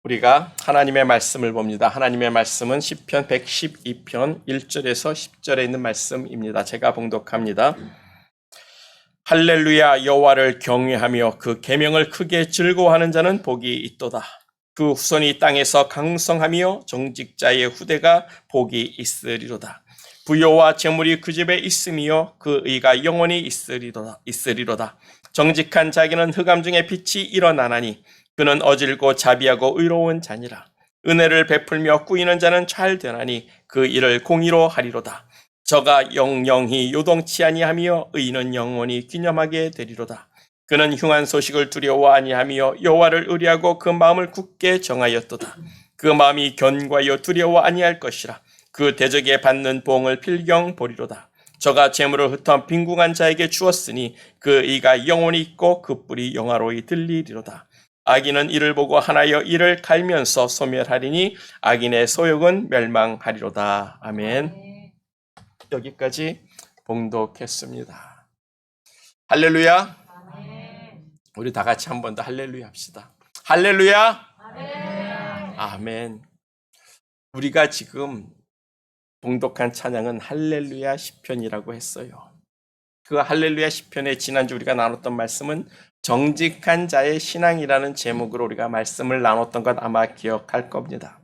우리가 하나님의 말씀을 봅니다. 하나님의 말씀은 시편 112편 1절에서 10절에 있는 말씀입니다. 제가 봉독합니다. 할렐루야, 여호와를 경외하며 그 계명을 크게 즐거워하는 자는 복이 있도다. 그 후손이 땅에서 강성하며 정직자의 후대가 복이 있으리로다. 부요와 재물이 그 집에 있으며 그 의가 영원히 있으리로다. 정직한 자기는 흑암 중에 빛이 일어나나니 그는 어질고 자비하고 의로운 자니라. 은혜를 베풀며 꾸이는 자는 잘 되나니 그 일을 공의로 하리로다. 저가 영영히 요동치 아니하며 의인은 영원히 기념하게 되리로다. 그는 흉한 소식을 두려워 아니하며 여호와를 의뢰하고 그 마음을 굳게 정하였도다. 그 마음이 견고하여 두려워 아니할 것이라. 그 대적에 받는 보응을 필경 보리로다. 저가 재물을 흩어 빈궁한 자에게 주었으니 그 의가 영원히 있고 그 뿔이 영화로이 들리리로다. 악인은 이를 보고 하나여 이를 갈면서 소멸하리니 악인의 소욕은 멸망하리로다. 아멘. 여기까지 봉독했습니다. 할렐루야. 우리 다 같이 한 번 더 할렐루야 합시다. 할렐루야. 아멘. 우리가 지금 봉독한 찬양은 할렐루야 시편이라고 했어요. 그 할렐루야 시편에 지난주 우리가 나눴던 말씀은 정직한 자의 신앙이라는 제목으로 우리가 말씀을 나눴던 것 아마 기억할 겁니다.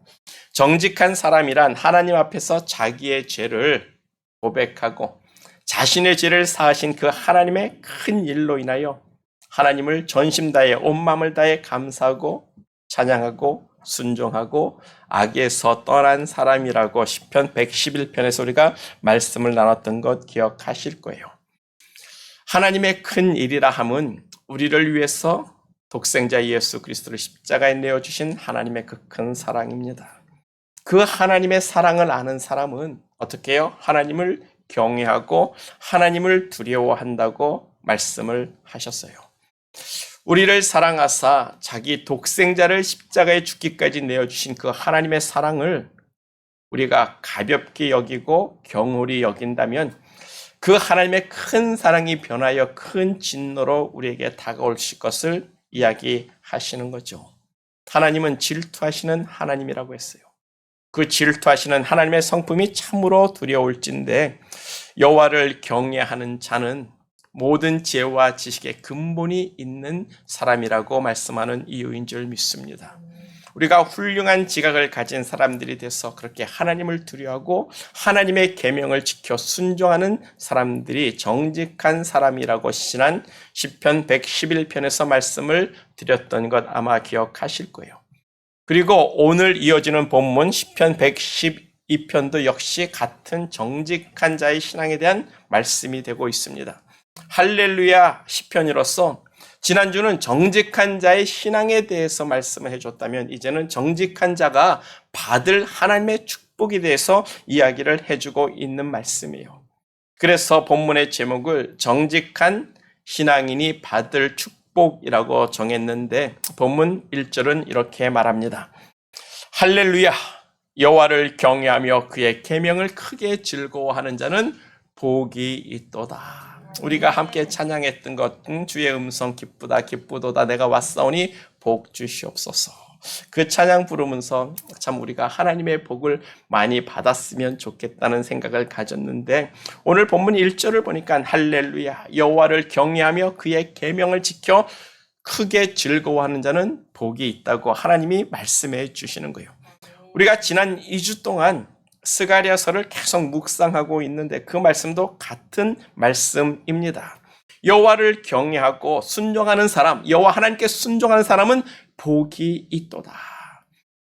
정직한 사람이란 하나님 앞에서 자기의 죄를 고백하고 자신의 죄를 사하신 그 하나님의 큰 일로 인하여 하나님을 전심 다해 온 마음을 다해 감사하고 찬양하고 순종하고 악에서 떠난 사람이라고 시편 111편에서 우리가 말씀을 나눴던 것 기억하실 거예요. 하나님의 큰 일이라 함은 우리를 위해서 독생자 예수 그리스도를 십자가에 내어주신 하나님의 그 큰 사랑입니다. 그 하나님의 사랑을 아는 사람은 어떻게 해요? 하나님을 경외하고 하나님을 두려워한다고 말씀을 하셨어요. 우리를 사랑하사 자기 독생자를 십자가에 죽기까지 내어주신 그 하나님의 사랑을 우리가 가볍게 여기고 경홀히 여긴다면 그 하나님의 큰 사랑이 변하여 큰 진노로 우리에게 다가오실 것을 이야기하시는 거죠. 하나님은 질투하시는 하나님이라고 했어요. 그 질투하시는 하나님의 성품이 참으로 두려울진데 여호와를 경외하는 자는 모든 지혜와 지식의 근본이 있는 사람이라고 말씀하는 이유인 줄 믿습니다. 우리가 훌륭한 지각을 가진 사람들이 돼서 그렇게 하나님을 두려워하고 하나님의 계명을 지켜 순종하는 사람들이 정직한 사람이라고 시인한 시편 111편에서 말씀을 드렸던 것 아마 기억하실 거예요. 그리고 오늘 이어지는 본문 시편 112편도 역시 같은 정직한 자의 신앙에 대한 말씀이 되고 있습니다. 할렐루야 시편으로서 지난주는 정직한 자의 신앙에 대해서 말씀을 해줬다면 이제는 정직한 자가 받을 하나님의 축복에 대해서 이야기를 해주고 있는 말씀이에요. 그래서 본문의 제목을 정직한 신앙인이 받을 축복이라고 정했는데 본문 1절은 이렇게 말합니다. 할렐루야, 여호와를 경외하며 그의 계명을 크게 즐거워하는 자는 복이 있도다. 우리가 함께 찬양했던 것은 주의 음성 기쁘다 기쁘도다 내가 왔사오니 복 주시옵소서. 그 찬양 부르면서 참 우리가 하나님의 복을 많이 받았으면 좋겠다는 생각을 가졌는데 오늘 본문 1절을 보니까 할렐루야 여호와를 경외하며 그의 계명을 지켜 크게 즐거워하는 자는 복이 있다고 하나님이 말씀해 주시는 거예요. 우리가 지난 2주 동안 스가랴서를 계속 묵상하고 있는데 그 말씀도 같은 말씀입니다. 여호와를 경외하고 순종하는 사람, 여호와 하나님께 순종하는 사람은 복이 있도다.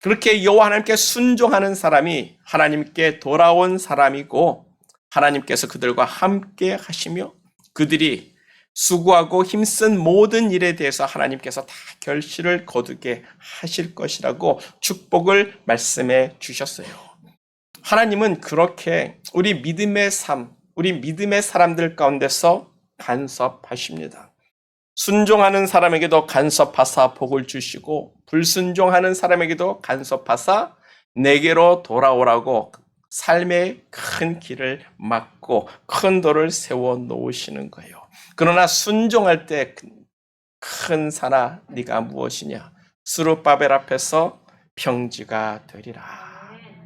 그렇게 여호와 하나님께 순종하는 사람이 하나님께 돌아온 사람이고 하나님께서 그들과 함께 하시며 그들이 수고하고 힘쓴 모든 일에 대해서 하나님께서 다 결실을 거두게 하실 것이라고 축복을 말씀해 주셨어요. 하나님은 그렇게 우리 믿음의 삶, 우리 믿음의 사람들 가운데서 간섭하십니다. 순종하는 사람에게도 간섭하사 복을 주시고 불순종하는 사람에게도 간섭하사 내게로 돌아오라고 삶의 큰 길을 막고 큰 돌을 세워 놓으시는 거예요. 그러나 순종할 때 큰 산아 네가 무엇이냐? 스룹바벨 앞에서 평지가 되리라.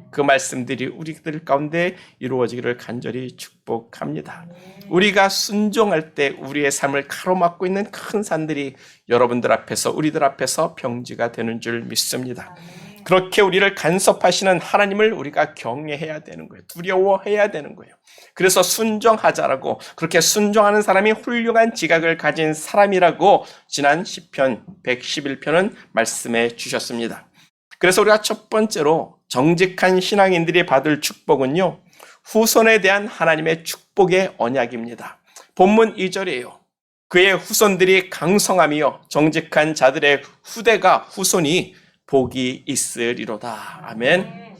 그 말씀들이 우리들 가운데 이루어지기를 간절히 축복합니다. 우리가 순종할 때 우리의 삶을 가로막고 있는 큰 산들이 여러분들 앞에서 우리들 앞에서 평지가 되는 줄 믿습니다. 그렇게 우리를 간섭하시는 하나님을 우리가 경외해야 되는 거예요. 두려워해야 되는 거예요. 그래서 순종하자라고, 그렇게 순종하는 사람이 훌륭한 지각을 가진 사람이라고 지난 시편 111편은 말씀해 주셨습니다. 그래서 우리가 첫 번째로 정직한 신앙인들이 받을 축복은요, 후손에 대한 하나님의 축복의 언약입니다. 본문 2절이에요. 그의 후손들이 강성하며 정직한 자들의 후손이 복이 있으리로다. 아멘.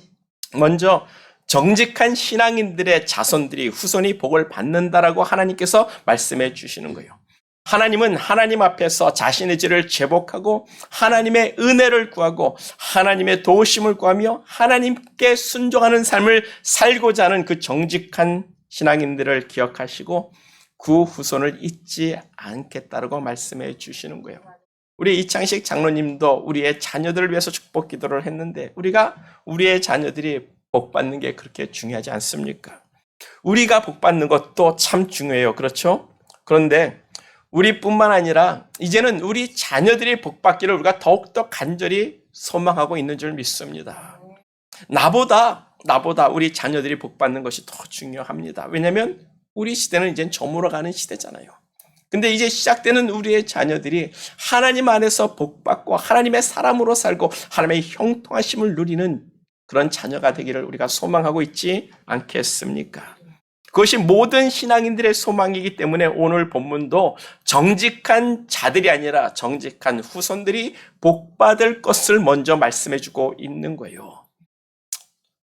먼저 정직한 신앙인들의 자손들이 후손이 복을 받는다라고 하나님께서 말씀해 주시는 거예요. 하나님은 하나님 앞에서 자신의 죄를 제복하고 하나님의 은혜를 구하고 하나님의 도우심을 구하며 하나님께 순종하는 삶을 살고자 하는 그 정직한 신앙인들을 기억하시고 그 후손을 잊지 않겠다라고 말씀해 주시는 거예요. 우리 이창식 장로님도 우리의 자녀들을 위해서 축복 기도를 했는데 우리가 우리의 자녀들이 복 받는 게 그렇게 중요하지 않습니까? 우리가 복 받는 것도 참 중요해요. 그렇죠? 그런데 우리뿐만 아니라 이제는 우리 자녀들이 복 받기를 우리가 더욱더 간절히 소망하고 있는 줄 믿습니다. 나보다 우리 자녀들이 복 받는 것이 더 중요합니다. 왜냐하면 우리 시대는 이제 저물어가는 시대잖아요. 근데 이제 시작되는 우리의 자녀들이 하나님 안에서 복 받고 하나님의 사람으로 살고 하나님의 형통하심을 누리는 그런 자녀가 되기를 우리가 소망하고 있지 않겠습니까? 그것이 모든 신앙인들의 소망이기 때문에 오늘 본문도 정직한 자들이 아니라 정직한 후손들이 복받을 것을 먼저 말씀해주고 있는 거예요.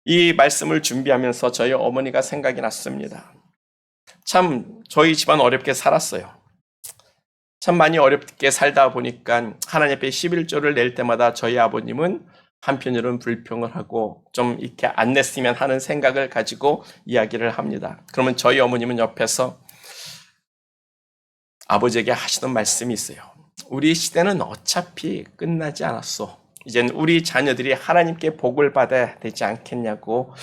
이 말씀을 준비하면서 저희 어머니가 생각이 났습니다. 참 저희 집안 어렵게 살았어요. 참 많이 어렵게 살다 보니까 하나님 앞에 11조를 낼 때마다 저희 아버님은 한편으로는 불평을 하고 좀 이렇게 안 냈으면 하는 생각을 가지고 이야기를 합니다. 그러면 저희 어머님은 옆에서 아버지에게 하시던 말씀이 있어요. 우리 시대는 어차피 끝나지 않았어. 이젠 우리 자녀들이 하나님께 복을 받아야 되지 않겠냐고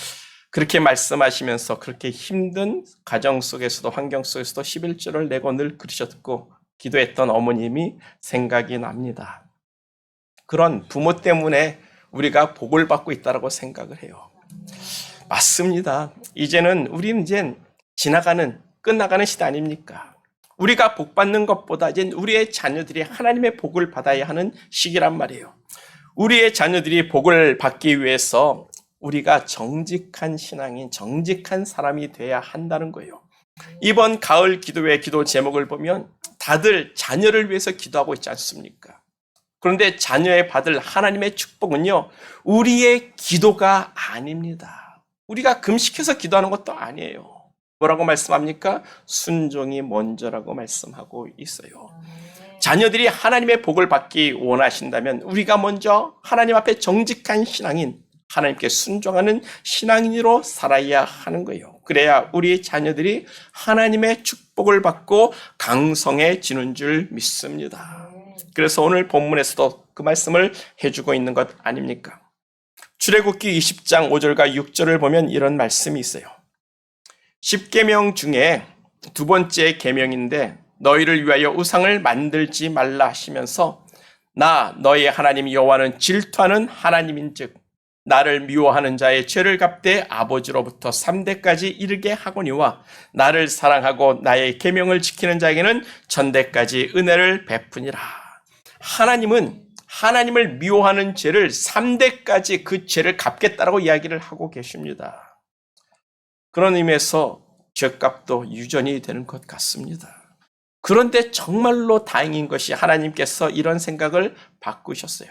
그렇게 말씀하시면서 그렇게 힘든 가정 속에서도 환경 속에서도 11조를 내고 늘 그러셨고 기도했던 어머님이 생각이 납니다. 그런 부모 때문에 우리가 복을 받고 있다고 생각을 해요. 맞습니다. 우리는 이제 끝나가는 시대 아닙니까? 우리가 복 받는 것보다 이제 우리의 자녀들이 하나님의 복을 받아야 하는 시기란 말이에요. 우리의 자녀들이 복을 받기 위해서 우리가 정직한 신앙인, 정직한 사람이 돼야 한다는 거예요. 이번 가을 기도회 기도 제목을 보면 다들 자녀를 위해서 기도하고 있지 않습니까? 그런데 자녀의 받을 하나님의 축복은요, 우리의 기도가 아닙니다. 우리가 금식해서 기도하는 것도 아니에요. 뭐라고 말씀합니까? 순종이 먼저라고 말씀하고 있어요. 자녀들이 하나님의 복을 받기 원하신다면 우리가 먼저 하나님 앞에 정직한 신앙인, 하나님께 순종하는 신앙인으로 살아야 하는 거예요. 그래야 우리 자녀들이 하나님의 축복을 받고 강성해지는 줄 믿습니다. 그래서 오늘 본문에서도 그 말씀을 해주고 있는 것 아닙니까? 출애굽기 20장 5절과 6절을 보면 이런 말씀이 있어요. 10계명 중에 두 번째 계명인데 너희를 위하여 우상을 만들지 말라 하시면서 나 너희 하나님 여호와는 질투하는 하나님인즉 나를 미워하는 자의 죄를 갚되 아버지로부터 3대까지 이르게 하거니와 나를 사랑하고 나의 계명을 지키는 자에게는 천대까지 은혜를 베푸니라. 하나님은 하나님을 미워하는 죄를 3대까지 그 죄를 갚겠다라고 이야기를 하고 계십니다. 그런 의미에서 죄값도 유전이 되는 것 같습니다. 그런데 정말로 다행인 것이 하나님께서 이런 생각을 바꾸셨어요.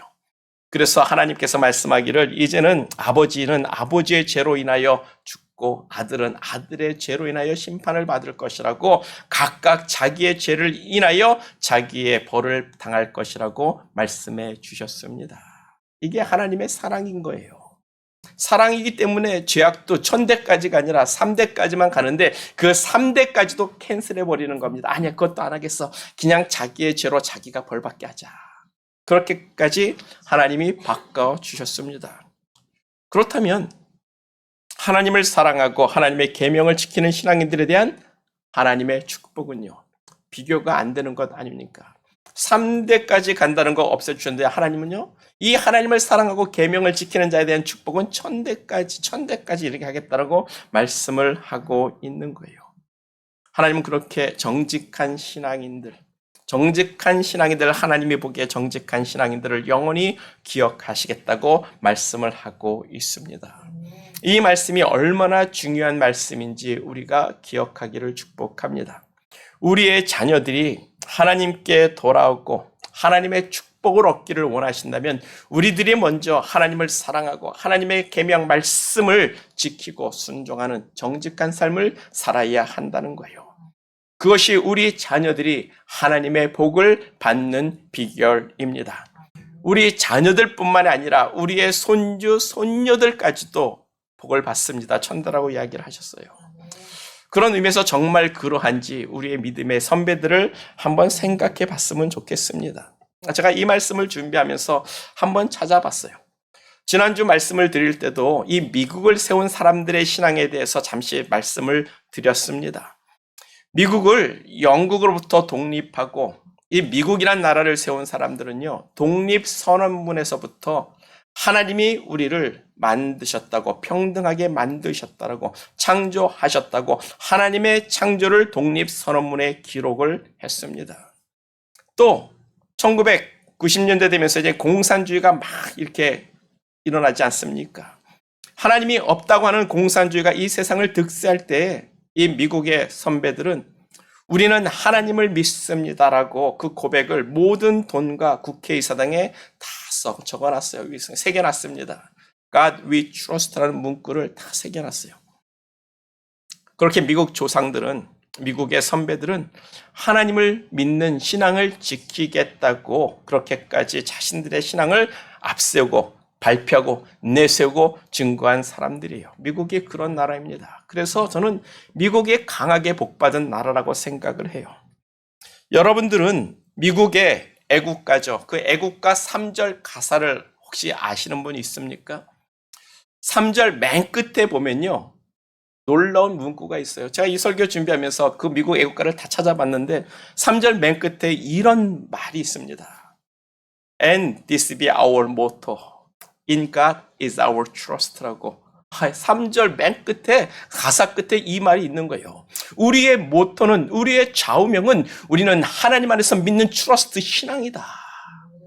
그래서 하나님께서 말씀하기를 이제는 아버지는 아버지의 죄로 인하여 죽고 아들은 아들의 죄로 인하여 심판을 받을 것이라고 각각 자기의 죄를 인하여 자기의 벌을 당할 것이라고 말씀해 주셨습니다. 이게 하나님의 사랑인 거예요. 사랑이기 때문에 죄악도 1000대까지가 아니라 3대까지만 가는데 그 3대까지도 캔슬해버리는 겁니다. 아니야, 그것도 안 하겠어. 그냥 자기의 죄로 자기가 벌받게 하자. 그렇게까지 하나님이 바꿔주셨습니다. 그렇다면 하나님을 사랑하고 하나님의 계명을 지키는 신앙인들에 대한 하나님의 축복은요, 비교가 안 되는 것 아닙니까? 3대까지 간다는 거 없애주셨는데 하나님은요, 이 하나님을 사랑하고 계명을 지키는 자에 대한 축복은 천대까지 이렇게 하겠다라고 말씀을 하고 있는 거예요. 하나님은 그렇게 정직한 신앙인들, 하나님이 보기에 정직한 신앙인들을 영원히 기억하시겠다고 말씀을 하고 있습니다. 이 말씀이 얼마나 중요한 말씀인지 우리가 기억하기를 축복합니다. 우리의 자녀들이 하나님께 돌아오고 하나님의 축복을 얻기를 원하신다면 우리들이 먼저 하나님을 사랑하고 하나님의 계명 말씀을 지키고 순종하는 정직한 삶을 살아야 한다는 거예요. 그것이 우리 자녀들이 하나님의 복을 받는 비결입니다. 우리 자녀들뿐만 아니라 우리의 손주, 손녀들까지도 복을 받습니다. 천다라고 이야기를 하셨어요. 그런 의미에서 정말 그러한지 우리의 믿음의 선배들을 한번 생각해 봤으면 좋겠습니다. 제가 이 말씀을 준비하면서 한번 찾아봤어요. 지난주 말씀을 드릴 때도 이 미국을 세운 사람들의 신앙에 대해서 잠시 말씀을 드렸습니다. 미국을 영국으로부터 독립하고 이 미국이란 나라를 세운 사람들은요, 독립선언문에서부터 하나님이 우리를 만드셨다고, 평등하게 만드셨다고, 창조하셨다고 하나님의 창조를 독립선언문에 기록을 했습니다. 또 1990년대 되면서 이제 공산주의가 막 이렇게 일어나지 않습니까? 하나님이 없다고 하는 공산주의가 이 세상을 득세할 때 이 미국의 선배들은 우리는 하나님을 믿습니다라고 그 고백을 모든 돈과 국회의사당에 다 적어놨어요. 새겨놨습니다. God we trust라는 문구를 다 새겨놨어요. 그렇게 미국 조상들은, 미국의 선배들은 하나님을 믿는 신앙을 지키겠다고 그렇게까지 자신들의 신앙을 앞세우고 발표하고 내세우고 증거한 사람들이에요. 미국이 그런 나라입니다. 그래서 저는 미국이 강하게 복받은 나라라고 생각을 해요. 여러분들은 미국의 애국가죠. 그 애국가 3절 가사를 혹시 아시는 분이 있습니까? 3절 맨 끝에 보면요, 놀라운 문구가 있어요. 제가 이 설교 준비하면서 그 미국 애국가를 다 찾아봤는데 3절 맨 끝에 이런 말이 있습니다. And this be our motto. In God is our trust라고. 3절 맨 끝에, 가사 끝에 이 말이 있는 거예요. 우리의 모토는, 우리의 좌우명은 우리는 하나님 안에서 믿는 트러스트 신앙이다.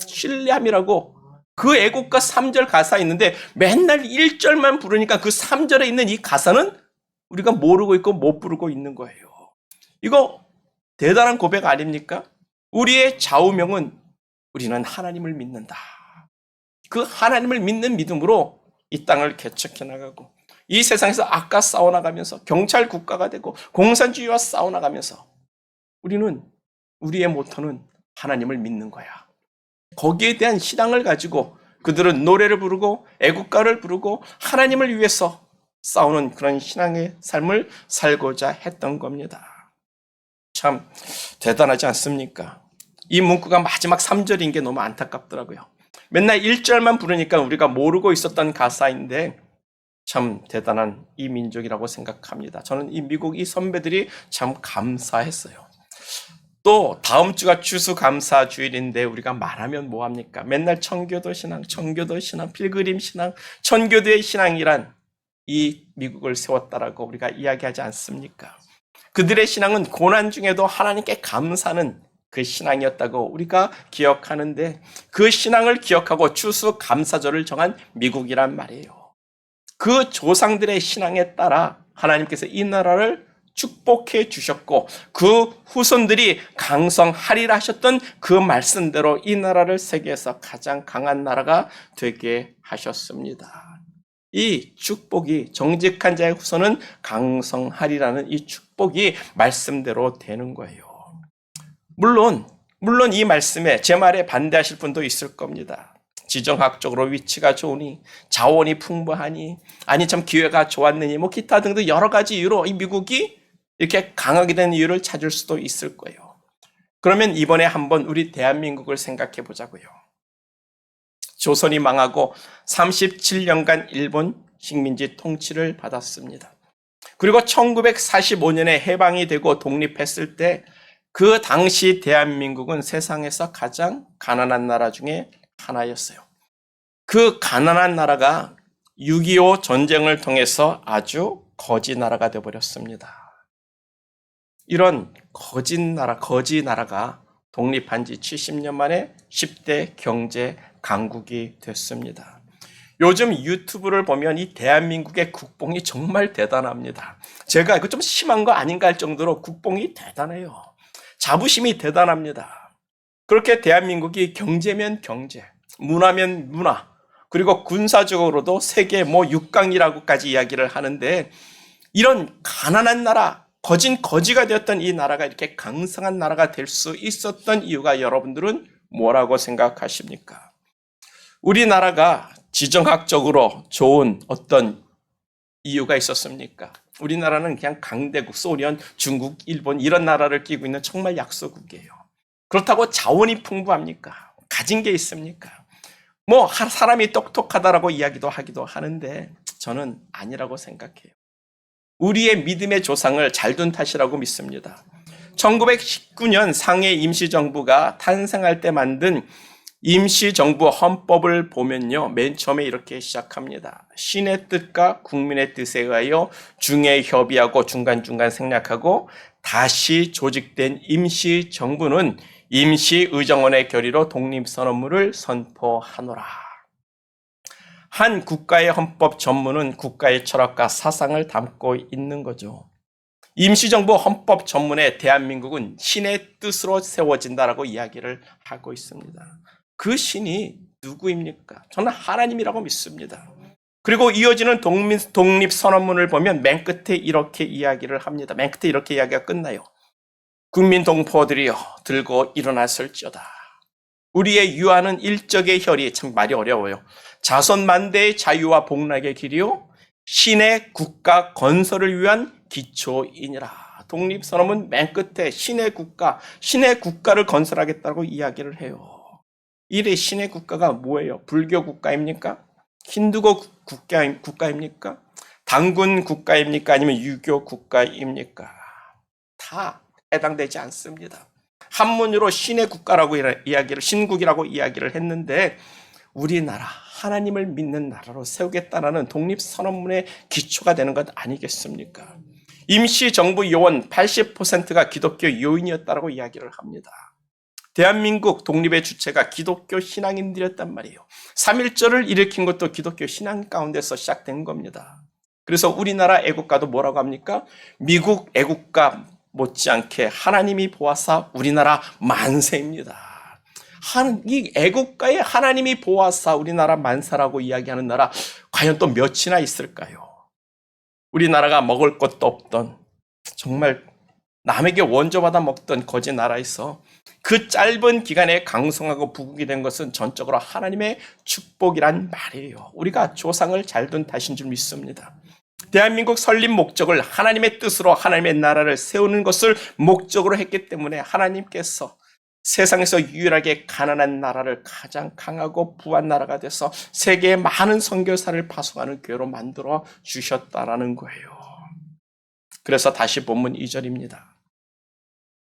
신뢰함이라고. 그 애국가 3절 가사 있는데 맨날 1절만 부르니까 그 3절에 있는 이 가사는 우리가 모르고 있고 못 부르고 있는 거예요. 이거 대단한 고백 아닙니까? 우리의 좌우명은 우리는 하나님을 믿는다. 그 하나님을 믿는 믿음으로 이 땅을 개척해 나가고 이 세상에서 악과 싸워나가면서 경찰 국가가 되고 공산주의와 싸워나가면서 우리의 모토는 하나님을 믿는 거야. 거기에 대한 신앙을 가지고 그들은 노래를 부르고 애국가를 부르고 하나님을 위해서 싸우는 그런 신앙의 삶을 살고자 했던 겁니다. 참 대단하지 않습니까? 이 문구가 마지막 3절인 게 너무 안타깝더라고요. 맨날 1절만 부르니까 우리가 모르고 있었던 가사인데 참 대단한 이 민족이라고 생각합니다. 저는 이 미국 이 선배들이 참 감사했어요. 또 다음 주가 추수감사주일인데 우리가 말하면 뭐합니까? 맨날 청교도 신앙, 필그림 신앙, 천교도의 신앙이란 이 미국을 세웠다라고 우리가 이야기하지 않습니까? 그들의 신앙은 고난 중에도 하나님께 감사하는 그 신앙이었다고 우리가 기억하는데 그 신앙을 기억하고 추수감사절을 정한 미국이란 말이에요. 그 조상들의 신앙에 따라 하나님께서 이 나라를 축복해 주셨고 그 후손들이 강성하리라 하셨던 그 말씀대로 이 나라를 세계에서 가장 강한 나라가 되게 하셨습니다. 이 축복이 정직한 자의 후손은 강성하리라는 이 축복이 말씀대로 되는 거예요. 물론 이 말씀에 제 말에 반대하실 분도 있을 겁니다. 지정학적으로 위치가 좋으니 자원이 풍부하니 아니 참 기회가 좋았느니 뭐 기타 등등 여러 가지 이유로 이 미국이 이렇게 강하게 된 이유를 찾을 수도 있을 거예요. 그러면 이번에 한번 우리 대한민국을 생각해 보자고요. 조선이 망하고 37년간 일본 식민지 통치를 받았습니다. 그리고 1945년에 해방이 되고 독립했을 때 그 당시 대한민국은 세상에서 가장 가난한 나라 중에 하나였어요. 그 가난한 나라가 6.25 전쟁을 통해서 아주 거지 나라가 되어버렸습니다. 이런 거지 나라가 독립한 지 70년 만에 10대 경제 강국이 됐습니다. 요즘 유튜브를 보면 이 대한민국의 국뽕이 정말 대단합니다. 제가 이거 좀 심한 거 아닌가 할 정도로 국뽕이 대단해요. 자부심이 대단합니다. 그렇게 대한민국이 경제면 경제, 문화면 문화, 그리고 군사적으로도 세계 6강이라고까지 이야기를 하는데 이런 가난한 나라, 거지가 되었던 이 나라가 이렇게 강성한 나라가 될 수 있었던 이유가 여러분들은 뭐라고 생각하십니까? 우리나라가 지정학적으로 좋은 어떤 이유가 있었습니까? 우리나라는 그냥 강대국, 소련, 중국, 일본 이런 나라를 끼고 있는 정말 약소국이에요. 그렇다고 자원이 풍부합니까? 가진 게 있습니까? 사람이 똑똑하다라고 이야기도 하기도 하는데 저는 아니라고 생각해요. 우리의 믿음의 조상을 잘 둔 탓이라고 믿습니다. 1919년 상해 임시정부가 탄생할 때 만든 임시정부 헌법을 보면요. 맨 처음에 이렇게 시작합니다. 신의 뜻과 국민의 뜻에 의하여 중에 협의하고 중간중간 생략하고 다시 조직된 임시정부는 임시의정원의 결의로 독립선언문을 선포하노라. 한 국가의 헌법 전문은 국가의 철학과 사상을 담고 있는 거죠. 임시정부 헌법 전문에 대한민국은 신의 뜻으로 세워진다라고 이야기를 하고 있습니다. 그 신이 누구입니까? 저는 하나님이라고 믿습니다. 그리고 이어지는 독립선언문을 보면 맨 끝에 이렇게 이야기를 합니다. 맨 끝에 이렇게 이야기가 끝나요. 국민 동포들이여 들고 일어났을지어다. 우리의 유아는 일적의 혈이, 참 말이 어려워요. 자손만대의 자유와 복락의 길이요 신의 국가 건설을 위한 기초이니라. 독립선언문 맨 끝에 신의 국가를 건설하겠다고 이야기를 해요. 이래 신의 국가가 뭐예요? 불교 국가입니까? 힌두교 국가입니까? 당군 국가입니까? 아니면 유교 국가입니까? 다 해당되지 않습니다. 한문으로 신의 국가라고 신국이라고 이야기를 했는데 우리나라 하나님을 믿는 나라로 세우겠다라는 독립선언문의 기초가 되는 것 아니겠습니까? 임시정부 요원 80%가 기독교 요인이었다고 이야기를 합니다. 대한민국 독립의 주체가 기독교 신앙인들이었단 말이에요. 3.1절을 일으킨 것도 기독교 신앙 가운데서 시작된 겁니다. 그래서 우리나라 애국가도 뭐라고 합니까? 미국 애국가 못지않게 하나님이 보아사 우리나라 만세입니다. 이 애국가에 하나님이 보아사 우리나라 만사라고 이야기하는 나라 과연 또 몇이나 있을까요? 우리나라가 먹을 것도 없던 정말 남에게 원조받아 먹던 거지 나라에서 그 짧은 기간에 강성하고 부국이 된 것은 전적으로 하나님의 축복이란 말이에요. 우리가 조상을 잘 둔 탓인 줄 믿습니다. 대한민국 설립 목적을 하나님의 뜻으로 하나님의 나라를 세우는 것을 목적으로 했기 때문에 하나님께서 세상에서 유일하게 가난한 나라를 가장 강하고 부한 나라가 돼서 세계에 많은 선교사를 파송하는 교회로 만들어 주셨다라는 거예요. 그래서 다시 본문 2절입니다.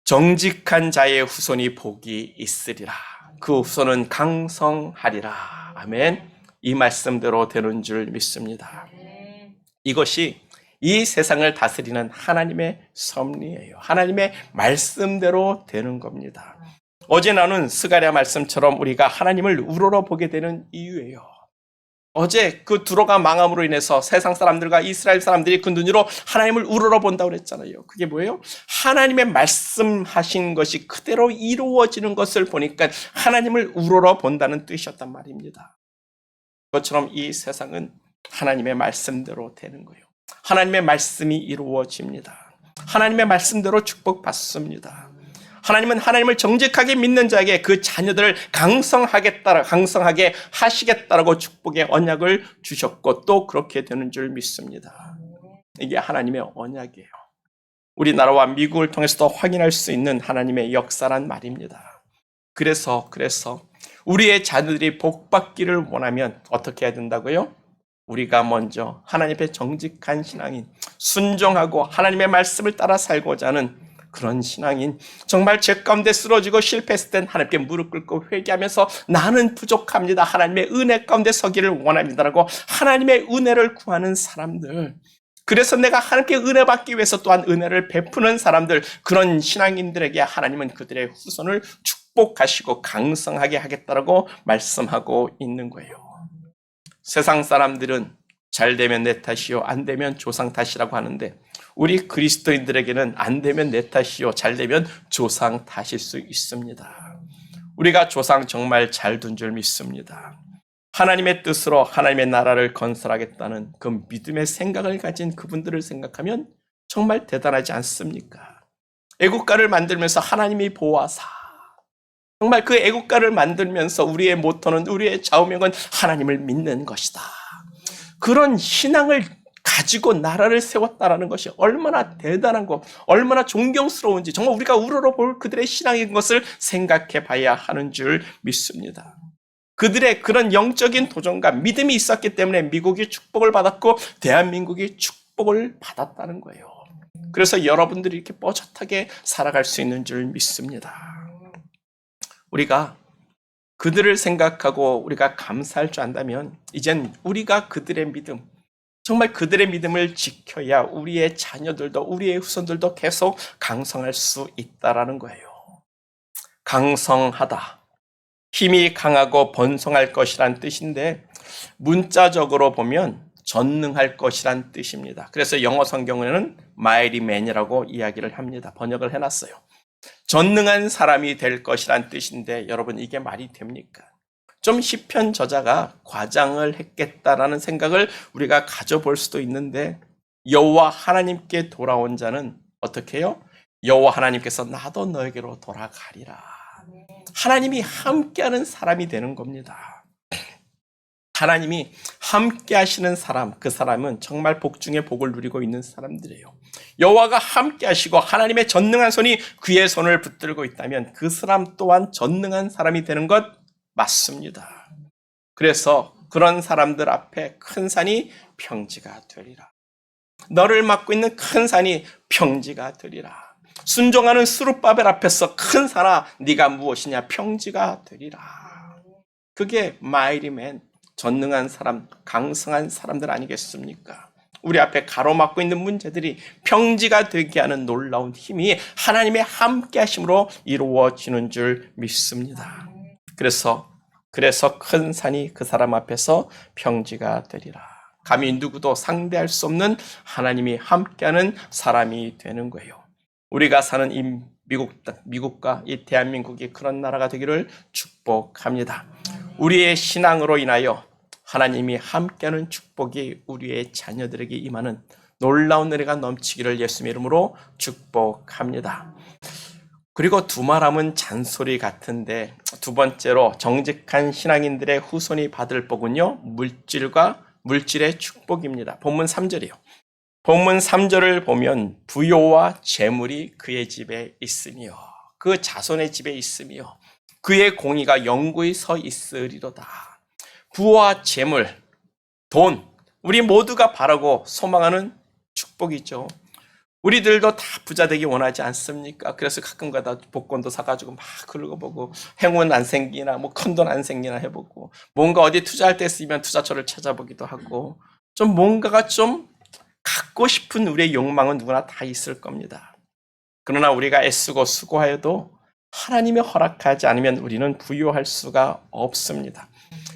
정직한 자의 후손이 복이 있으리라. 그 후손은 강성하리라. 아멘. 이 말씀대로 되는 줄 믿습니다. 이것이 이 세상을 다스리는 하나님의 섭리예요. 하나님의 말씀대로 되는 겁니다. 어제 나눈 스가랴 말씀처럼 우리가 하나님을 우러러 보게 되는 이유예요. 어제 그 두로가 망함으로 인해서 세상 사람들과 이스라엘 사람들이 그 눈으로 하나님을 우러러 본다고 그랬잖아요. 그게 뭐예요? 하나님의 말씀하신 것이 그대로 이루어지는 것을 보니까 하나님을 우러러 본다는 뜻이었단 말입니다. 그것처럼 이 세상은 하나님의 말씀대로 되는 거예요. 하나님의 말씀이 이루어집니다. 하나님의 말씀대로 축복받습니다. 하나님은 하나님을 정직하게 믿는 자에게 그 자녀들을 강성하게 하시겠다라고 축복의 언약을 주셨고 또 그렇게 되는 줄 믿습니다. 이게 하나님의 언약이에요. 우리나라와 미국을 통해서도 확인할 수 있는 하나님의 역사란 말입니다. 그래서 우리의 자녀들이 복받기를 원하면 어떻게 해야 된다고요? 우리가 먼저 하나님 앞에 정직한 신앙인, 순종하고 하나님의 말씀을 따라 살고자 하는 그런 신앙인, 정말 죄 가운데 쓰러지고 실패했을 땐 하나님께 무릎 꿇고 회개하면서 나는 부족합니다, 하나님의 은혜 가운데 서기를 원합니다라고 하나님의 은혜를 구하는 사람들, 그래서 내가 하나님께 은혜 받기 위해서 또한 은혜를 베푸는 사람들, 그런 신앙인들에게 하나님은 그들의 후손을 축복하시고 강성하게 하겠다라고 말씀하고 있는 거예요. 세상 사람들은 잘 되면 내 탓이요, 안 되면 조상 탓이라고 하는데, 우리 그리스도인들에게는 안 되면 내 탓이요, 잘 되면 조상 탓일 수 있습니다. 우리가 조상 정말 잘 둔 줄 믿습니다. 하나님의 뜻으로 하나님의 나라를 건설하겠다는 그 믿음의 생각을 가진 그분들을 생각하면 정말 대단하지 않습니까? 애국가를 만들면서 하나님이 보아사, 정말 그 애국가를 만들면서 우리의 모토는, 우리의 좌우명은 하나님을 믿는 것이다. 그런 신앙을 가지고 나라를 세웠다라는 것이 얼마나 대단한 것, 얼마나 존경스러운지 정말 우리가 우러러볼 그들의 신앙인 것을 생각해 봐야 하는 줄 믿습니다. 그들의 그런 영적인 도전과 믿음이 있었기 때문에 미국이 축복을 받았고 대한민국이 축복을 받았다는 거예요. 그래서 여러분들이 이렇게 뻣뻣하게 살아갈 수 있는 줄 믿습니다. 우리가 그들을 생각하고 우리가 감사할 줄 안다면 이젠 우리가 그들의 믿음, 정말 그들의 믿음을 지켜야 우리의 자녀들도 우리의 후손들도 계속 강성할 수 있다라는 거예요. 강성하다, 힘이 강하고 번성할 것이란 뜻인데 문자적으로 보면 전능할 것이란 뜻입니다. 그래서 영어 성경에는 mighty man이라고 이야기를 합니다. 번역을 해놨어요. 전능한 사람이 될 것이란 뜻인데 여러분, 이게 말이 됩니까? 좀 시편 저자가 과장을 했겠다라는 생각을 우리가 가져볼 수도 있는데, 여호와 하나님께 돌아온 자는 어떻게 해요? 여호와 하나님께서 나도 너에게로 돌아가리라. 하나님이 함께하는 사람이 되는 겁니다. 하나님이 함께 하시는 사람, 그 사람은 정말 복 중에 복을 누리고 있는 사람들이에요. 여호와가 함께 하시고 하나님의 전능한 손이 그의 손을 붙들고 있다면 그 사람 또한 전능한 사람이 되는 것 맞습니다. 그래서 그런 사람들 앞에 큰 산이 평지가 되리라. 너를 막고 있는 큰 산이 평지가 되리라. 순종하는 스룹바벨 앞에서 큰 산아 네가 무엇이냐, 평지가 되리라. 그게 마이리맨, 전능한 사람, 강성한 사람들 아니겠습니까? 우리 앞에 가로막고 있는 문제들이 평지가 되게 하는 놀라운 힘이 하나님의 함께 하심으로 이루어지는 줄 믿습니다. 그래서 큰 산이 그 사람 앞에서 평지가 되리라. 감히 누구도 상대할 수 없는 하나님이 함께하는 사람이 되는 거예요. 우리가 사는 이 미국과 이 대한민국이 그런 나라가 되기를 축복합니다. 우리의 신앙으로 인하여 하나님이 함께하는 축복이 우리의 자녀들에게 임하는 놀라운 은혜가 넘치기를 예수님의 이름으로 축복합니다. 그리고 두말하면 잔소리 같은데, 두 번째로 정직한 신앙인들의 후손이 받을 복은요, 물질의 축복입니다. 본문 3절이요. 본문 3절을 보면 부요와 재물이 그의 집에 있으며 그 자손의 집에 있으며 그의 공의가 영구히 서 있으리로다. 부와 재물, 돈, 우리 모두가 바라고 소망하는 축복이죠. 우리들도 다 부자 되기 원하지 않습니까? 그래서 가끔가다 복권도 사가지고 막 긁어보고 행운 안 생기나 뭐 큰 돈 안 생기나 해보고, 뭔가 어디 투자할 때 쓰이면 투자처를 찾아보기도 하고, 좀 뭔가가 좀 갖고 싶은 우리의 욕망은 누구나 다 있을 겁니다. 그러나 우리가 애쓰고 수고하여도 하나님이 허락하지 않으면 우리는 부유할 수가 없습니다.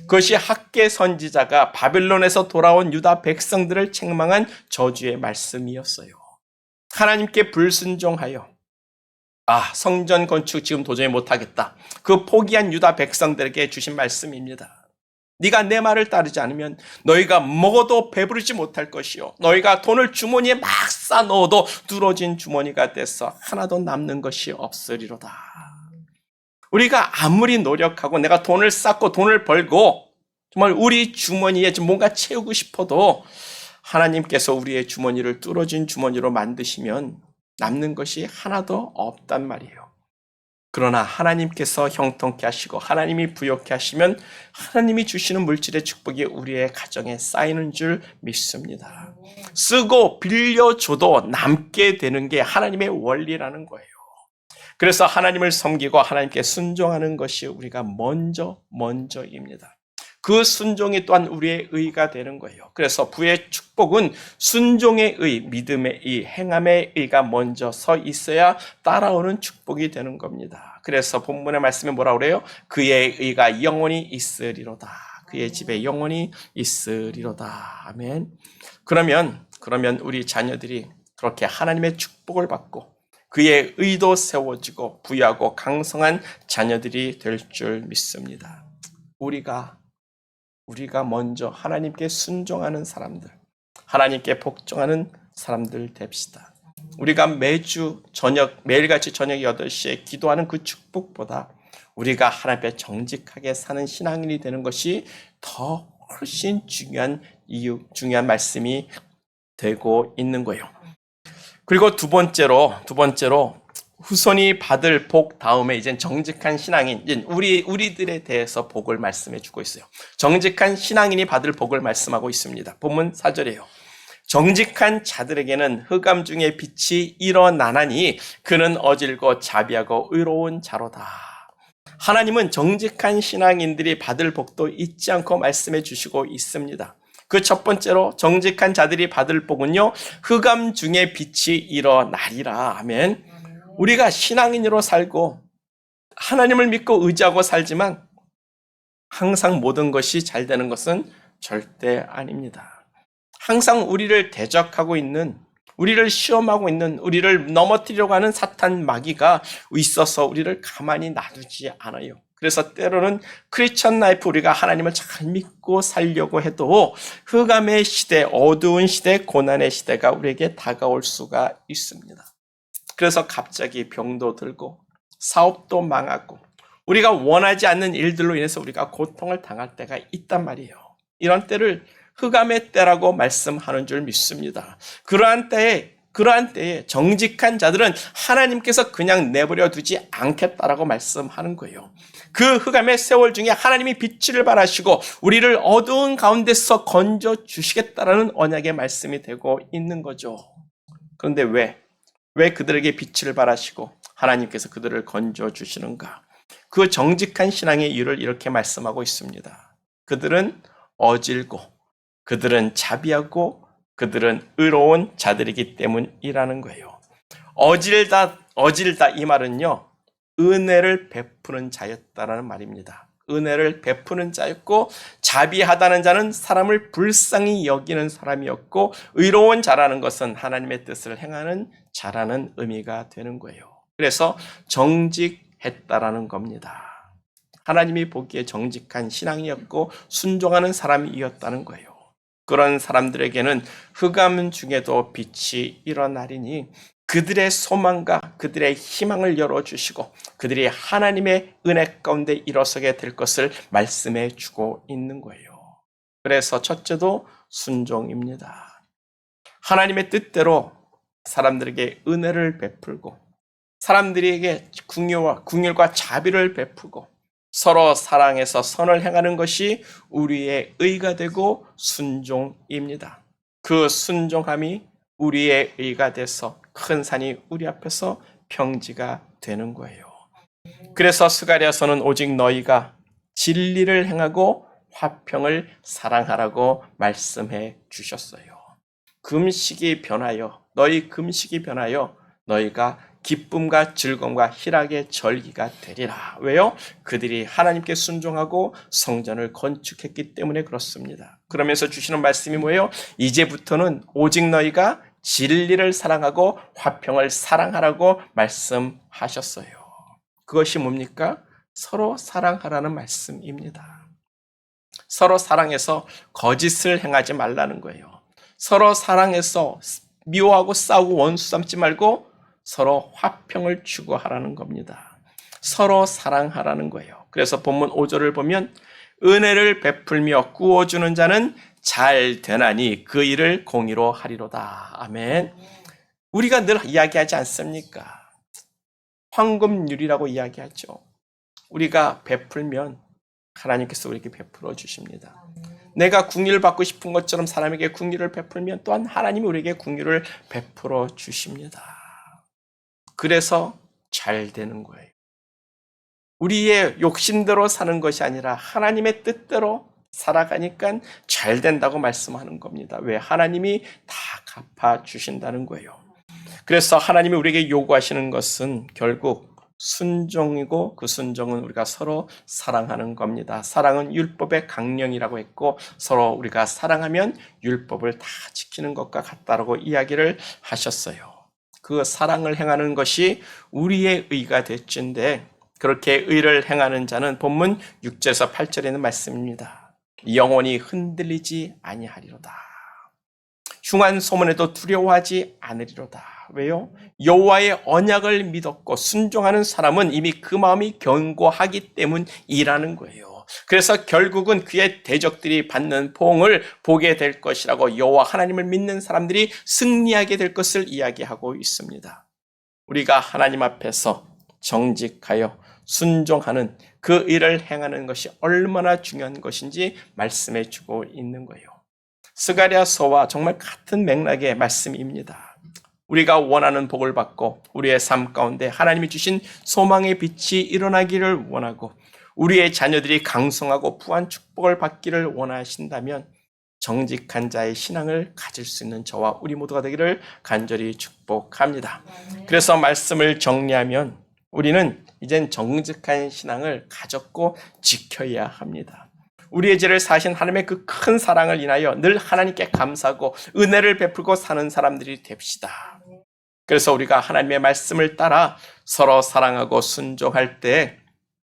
그것이 학개 선지자가 바벨론에서 돌아온 유다 백성들을 책망한 저주의 말씀이었어요. 하나님께 불순종하여 성전 건축 지금 도저히 못하겠다, 그 포기한 유다 백성들에게 주신 말씀입니다. 네가 내 말을 따르지 않으면 너희가 먹어도 배부르지 못할 것이요, 너희가 돈을 주머니에 막 싸넣어도 뚫어진 주머니가 돼서 하나도 남는 것이 없으리로다. 우리가 아무리 노력하고 내가 돈을 쌓고 돈을 벌고 정말 우리 주머니에 좀 뭔가 채우고 싶어도 하나님께서 우리의 주머니를 뚫어진 주머니로 만드시면 남는 것이 하나도 없단 말이에요. 그러나 하나님께서 형통케 하시고 하나님이 부욕케 하시면 하나님이 주시는 물질의 축복이 우리의 가정에 쌓이는 줄 믿습니다. 쓰고 빌려줘도 남게 되는 게 하나님의 원리라는 거예요. 그래서 하나님을 섬기고 하나님께 순종하는 것이 우리가 먼저입니다. 그 순종이 또한 우리의 의가 되는 거예요. 그래서 부의 축복은 순종의 의, 믿음의 의, 행함의 의가 먼저 서 있어야 따라오는 축복이 되는 겁니다. 그래서 본문의 말씀에 뭐라 그래요? 그의 의가 영원히 있으리로다. 그의 집에 영원히 있으리로다. 아멘. 그러면 우리 자녀들이 그렇게 하나님의 축복을 받고 그의 의도 세워지고 부유하고 강성한 자녀들이 될 줄 믿습니다. 우리가 먼저 하나님께 순종하는 사람들, 하나님께 복종하는 사람들 됩시다. 우리가 매일같이 저녁 8시에 기도하는 그 축복보다 우리가 하나님 앞에 정직하게 사는 신앙인이 되는 것이 더 훨씬 중요한 말씀이 되고 있는 거예요. 그리고 두 번째로 후손이 받을 복 다음에 이제 정직한 신앙인, 우리들에 대해서 복을 말씀해 주고 있어요. 정직한 신앙인이 받을 복을 말씀하고 있습니다. 본문 4절이에요. 정직한 자들에게는 흑암 중에 빛이 일어나나니 그는 어질고 자비하고 의로운 자로다. 하나님은 정직한 신앙인들이 받을 복도 잊지 않고 말씀해 주시고 있습니다. 그 첫 번째로 정직한 자들이 받을 복은요, 흑암 중에 빛이 일어나리라. 아멘. 우리가 신앙인으로 살고 하나님을 믿고 의지하고 살지만 항상 모든 것이 잘 되는 것은 절대 아닙니다. 항상 우리를 대적하고 있는, 우리를 시험하고 있는, 우리를 넘어뜨리려고 하는 사탄 마귀가 있어서 우리를 가만히 놔두지 않아요. 그래서 때로는 크리스천 라이프 우리가 하나님을 잘 믿고 살려고 해도 흑암의 시대, 어두운 시대, 고난의 시대가 우리에게 다가올 수가 있습니다. 그래서 갑자기 병도 들고 사업도 망하고 우리가 원하지 않는 일들로 인해서 우리가 고통을 당할 때가 있단 말이에요. 이런 때를 흑암의 때라고 말씀하는 줄 믿습니다. 그러한 때에 정직한 자들은 하나님께서 그냥 내버려 두지 않겠다라고 말씀하는 거예요. 그 흑암의 세월 중에 하나님이 빛을 발하시고 우리를 어두운 가운데서 건져 주시겠다라는 언약의 말씀이 되고 있는 거죠. 그런데 왜 그들에게 빛을 발하시고 하나님께서 그들을 건져 주시는가? 그 정직한 신앙의 이유를 이렇게 말씀하고 있습니다. 그들은 어질고 그들은 자비하고 그들은 의로운 자들이기 때문이라는 거예요. 어질다 이 말은요, 은혜를 베푸는 자였다라는 말입니다. 은혜를 베푸는 자였고 자비하다는 자는 사람을 불쌍히 여기는 사람이었고 의로운 자라는 것은 하나님의 뜻을 행하는 자라는 의미가 되는 거예요. 그래서 정직했다라는 겁니다. 하나님이 보기에 정직한 신앙이었고 순종하는 사람이었다는 거예요. 그런 사람들에게는 흑암 중에도 빛이 일어나리니 그들의 소망과 그들의 희망을 열어주시고 그들이 하나님의 은혜 가운데 일어서게 될 것을 말씀해 주고 있는 거예요. 그래서 첫째도 순종입니다. 하나님의 뜻대로 사람들에게 은혜를 베풀고 사람들에게 긍휼과 자비를 베푸고 서로 사랑해서 선을 행하는 것이 우리의 의가 되고 순종입니다. 그 순종함이 우리의 의가 돼서 큰 산이 우리 앞에서 평지가 되는 거예요. 그래서 스가랴서는 오직 너희가 진리를 행하고 화평을 사랑하라고 말씀해 주셨어요. 너희 금식이 변하여 너희가 기쁨과 즐거움과 희락의 절기가 되리라. 왜요? 그들이 하나님께 순종하고 성전을 건축했기 때문에 그렇습니다. 그러면서 주시는 말씀이 뭐예요? 이제부터는 오직 너희가 진리를 사랑하고 화평을 사랑하라고 말씀하셨어요. 그것이 뭡니까? 서로 사랑하라는 말씀입니다. 서로 사랑해서 거짓을 행하지 말라는 거예요. 서로 사랑해서 미워하고 싸우고 원수 삼지 말고 서로 화평을 추구하라는 겁니다. 서로 사랑하라는 거예요. 그래서 본문 5절을 보면 은혜를 베풀며 구워주는 자는 잘 되나니 그 일을 공의로 하리로다. 아멘. 우리가 늘 이야기하지 않습니까? 황금률이라고 이야기하죠. 우리가 베풀면 하나님께서 우리에게 베풀어 주십니다. 내가 긍휼을 받고 싶은 것처럼 사람에게 긍휼을 베풀면 또한 하나님이 우리에게 긍휼을 베풀어 주십니다. 그래서 잘 되는 거예요. 우리의 욕심대로 사는 것이 아니라 하나님의 뜻대로 살아가니까 잘 된다고 말씀하는 겁니다. 왜? 하나님이 다 갚아주신다는 거예요. 그래서 하나님이 우리에게 요구하시는 것은 결국 순종이고 그 순종은 우리가 서로 사랑하는 겁니다. 사랑은 율법의 강령이라고 했고 서로 우리가 사랑하면 율법을 다 지키는 것과 같다라고 이야기를 하셨어요. 그 사랑을 행하는 것이 우리의 의가 될진데 그렇게 의를 행하는 자는 본문 6절에서 8절에 있는 말씀입니다. 영원히 흔들리지 아니하리로다. 흉한 소문에도 두려워하지 않으리로다. 왜요? 여호와의 언약을 믿었고 순종하는 사람은 이미 그 마음이 견고하기 때문이라는 거예요. 그래서 결국은 그의 대적들이 받는 보응을 보게 될 것이라고 여호와 하나님을 믿는 사람들이 승리하게 될 것을 이야기하고 있습니다. 우리가 하나님 앞에서 정직하여 순종하는 그 일을 행하는 것이 얼마나 중요한 것인지 말씀해 주고 있는 거예요. 스가랴서와 정말 같은 맥락의 말씀입니다. 우리가 원하는 복을 받고 우리의 삶 가운데 하나님이 주신 소망의 빛이 일어나기를 원하고 우리의 자녀들이 강성하고 부한 축복을 받기를 원하신다면 정직한 자의 신앙을 가질 수 있는 저와 우리 모두가 되기를 간절히 축복합니다. 그래서 말씀을 정리하면 우리는 이젠 정직한 신앙을 가졌고 지켜야 합니다. 우리의 죄를 사신 하나님의 그 큰 사랑을 인하여 늘 하나님께 감사하고 은혜를 베풀고 사는 사람들이 됩시다. 그래서 우리가 하나님의 말씀을 따라 서로 사랑하고 순종할 때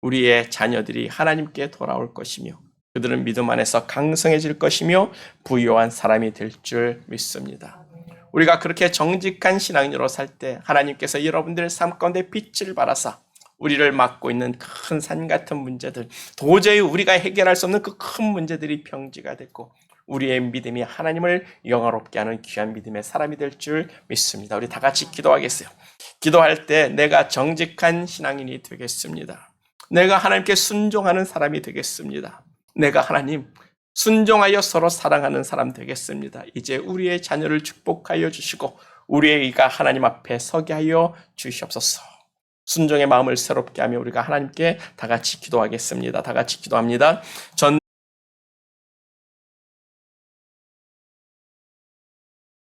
우리의 자녀들이 하나님께 돌아올 것이며 그들은 믿음 안에서 강성해질 것이며 부유한 사람이 될 줄 믿습니다. 우리가 그렇게 정직한 신앙인으로 살 때 하나님께서 여러분들의 삶 가운데 빛을 발하사 우리를 막고 있는 큰 산 같은 문제들, 도저히 우리가 해결할 수 없는 그 큰 문제들이 평지가 됐고 우리의 믿음이 하나님을 영화롭게 하는 귀한 믿음의 사람이 될 줄 믿습니다. 우리 다 같이 기도하겠어요. 기도할 때 내가 정직한 신앙인이 되겠습니다. 내가 하나님께 순종하는 사람이 되겠습니다. 내가 하나님 순종하여 서로 사랑하는 사람 되겠습니다. 이제 우리의 자녀를 축복하여 주시고 우리의 의가 하나님 앞에 서게 하여 주시옵소서. 순종의 마음을 새롭게 하며 우리가 하나님께 다 같이 기도하겠습니다. 다 같이 기도합니다.